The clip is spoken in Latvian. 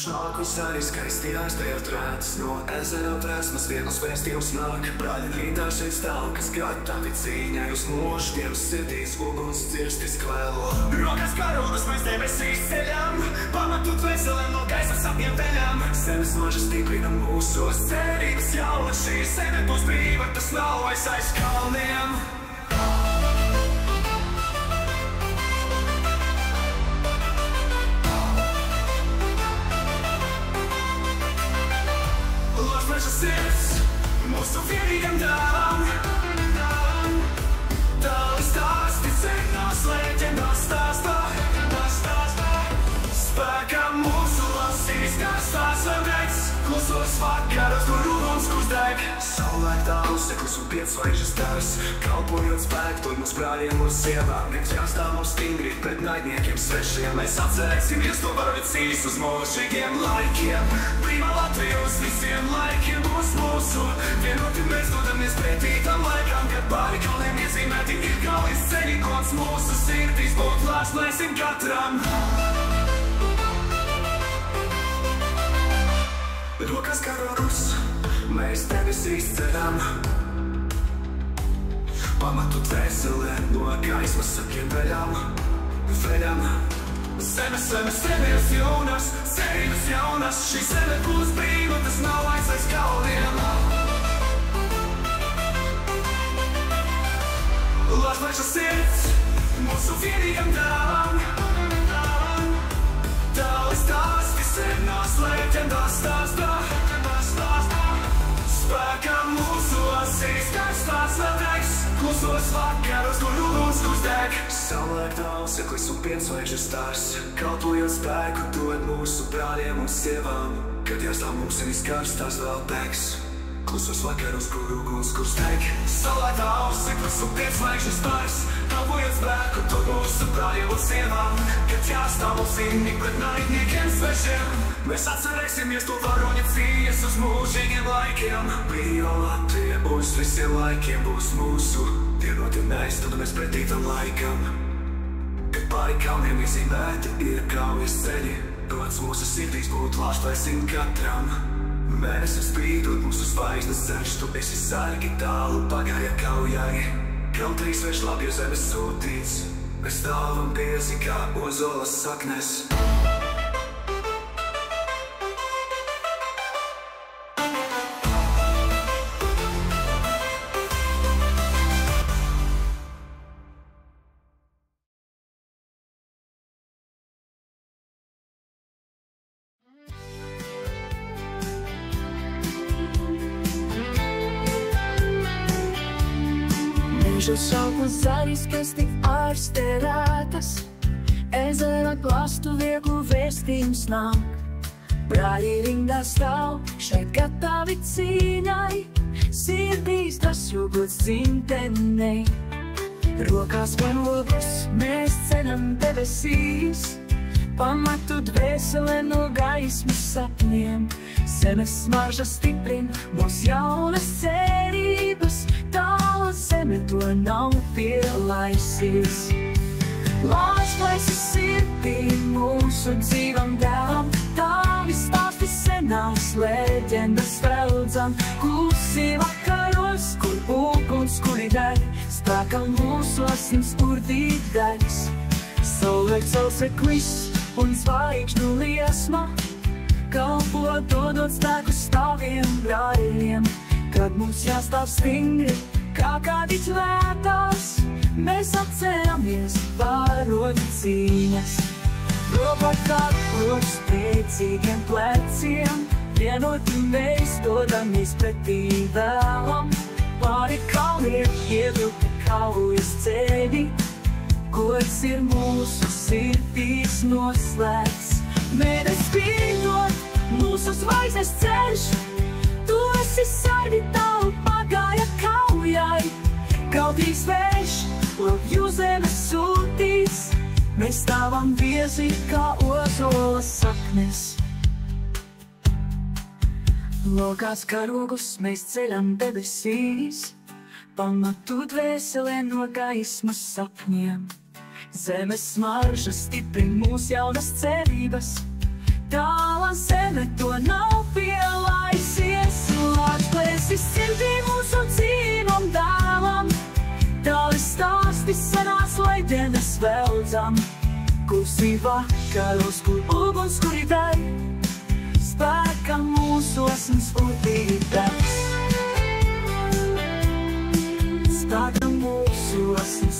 Šākus arī skaistījās tajā trētas, no ezera prasmas vienas vēstījums nāk. Brāļi rītā šeit stāv, kas gatavi cīņai uz mūžu, Dievs sirdīs uguns cirstis kvēlo. Rokas karogas mēs debesīs ceļam, pamatu dvēselēm no gaisa sapņiem veļam. Zemes maža stiprina mūsos, cerības jauna, šī zeme būs brīva, tas nav vairs aiz kalniem. Ložmeža sirds mūsu vienīgam dēlam, tāli stāsti cenās, leģendās stāstā. Spēkā mūsu lasīs, kā stāsts vēlreiz, klusos vakaros, kur uguns kustēk. Saulēktā uzseklis un piecvaigžas stars, kalpojot spēku tur mums brāļiem un sievām. Viens jāstāv mums stingri pret naidniekiem svešiem, mēs atcerēsimies to varavicīs uz mūžīgiem laikiem. Brīvā Latvija uz visiem laikiem būs mūsu, vienoti mēs dodamies pretī tam laikam, kad pāri kalniem iezīmēti ir kaujas ceļi, kods mūsu sirdīs būt lāčplēsim katram. Rokas karogus mēs debesīs ceram, pamatu dvēselē no gaismas sapņiem veļam. Zemes strēmēs jaunas, cerības jaunas, šī zeme būs brīva, tas nav aiz kalniem. Lažmeža sirds mūsu vienīgam dēlam, tāli stāsti senās leģendās stāstā. Spēkā mūsu asīs, kā stāsts vēlreiz, klusos vakaros, kur uguns kustēk. Saulēktā uzseklis un piecvaigžas stars, kalpojot spēku dod mūsu brāļiem un sievām. Kad jāstāv mums ir izkarstās vēl degs, klusos vakaros, kur uguns kustēk. Saulēktā uzseklis un piecvaigžas stars, kalpojot spēku dod mūsu brāļiem un sievām. Kad jāstāv mums ir pret naidniekiem svešiem, mēs atcerēsimies to varoņa cīņas uz mūžīgiem laikiem. Brīvā Latvija uz visiem laikiem būs mūsu, vienoti mēs dodamies pretī tam laikam. Kad pāri kalniem iezīmēti ir kaujas ceļi, gods mūsu sirdīs būt lāčplēsim katram. Mēnesis spīdot mūsu zvaigznes ceļš, tu esi sargi tālu pagāja kaujai. Kautrīs vērš labju zemes sūtīts, mēs stāvam biezi kā ozolas saknes. Mežas auglas zaļas, kas tik ārsterētas, ezera klastu vieglu vēstījums nāk. Brāļi rindā stāv, šeit gatavi cīņai, sirdīs tas jūgots dzimtenei. Rokās vienlūgus mēs ceļam debesīs, pamatu dvēselē no gaismas sapņiem. Zemes smarža stiprina mūs jaunas cerības, tāla zeme to nav pielaisīs. Lāčplēsi sirdī mūsu dzīvam dēlam, tāvi stāsti senās leģendas veldzam. Klusi vakaros, kur uguns kuridēj, spēkā mūsu asins urdīt degs. Saulēkts auseklis un zvaigžņu liesma, kalpo dodot spēku stāviem brāļiem. Kad mums jāstāv stingri, kā kādi tvētās, mēs atceramies varoņu cīņas. Robakātos spēcīgiem pleciem, vienoti mēs dodamies pretī vēlam. Pāri kalniem ievilkti kaujas ceļi, gods ir mūsu sirdīs noslēgts. Mēnesis spīdot, mūsu zvaigznes ceļš, tu esi sargi tālu pagāja kaujai. Kautrīgs vējš, labju zemes sūtīts, mēs stāvam biezi kā ozolas saknes. Lokās karogus mēs ceļam debesīs, pamatu dvēselē no gaismas sapņiem. Zemes smarža stiprina mūs jaunas cerības, Tālā zeme to nav pielaisies, atklēsis sirdī mūsu dzīvam dēlam. Tāli stāsti senās leģendas veldzam, klusi vakaros, kur uguns, kuri deg, spēkam mūsos un spūtītēs. Spēkam mūsos un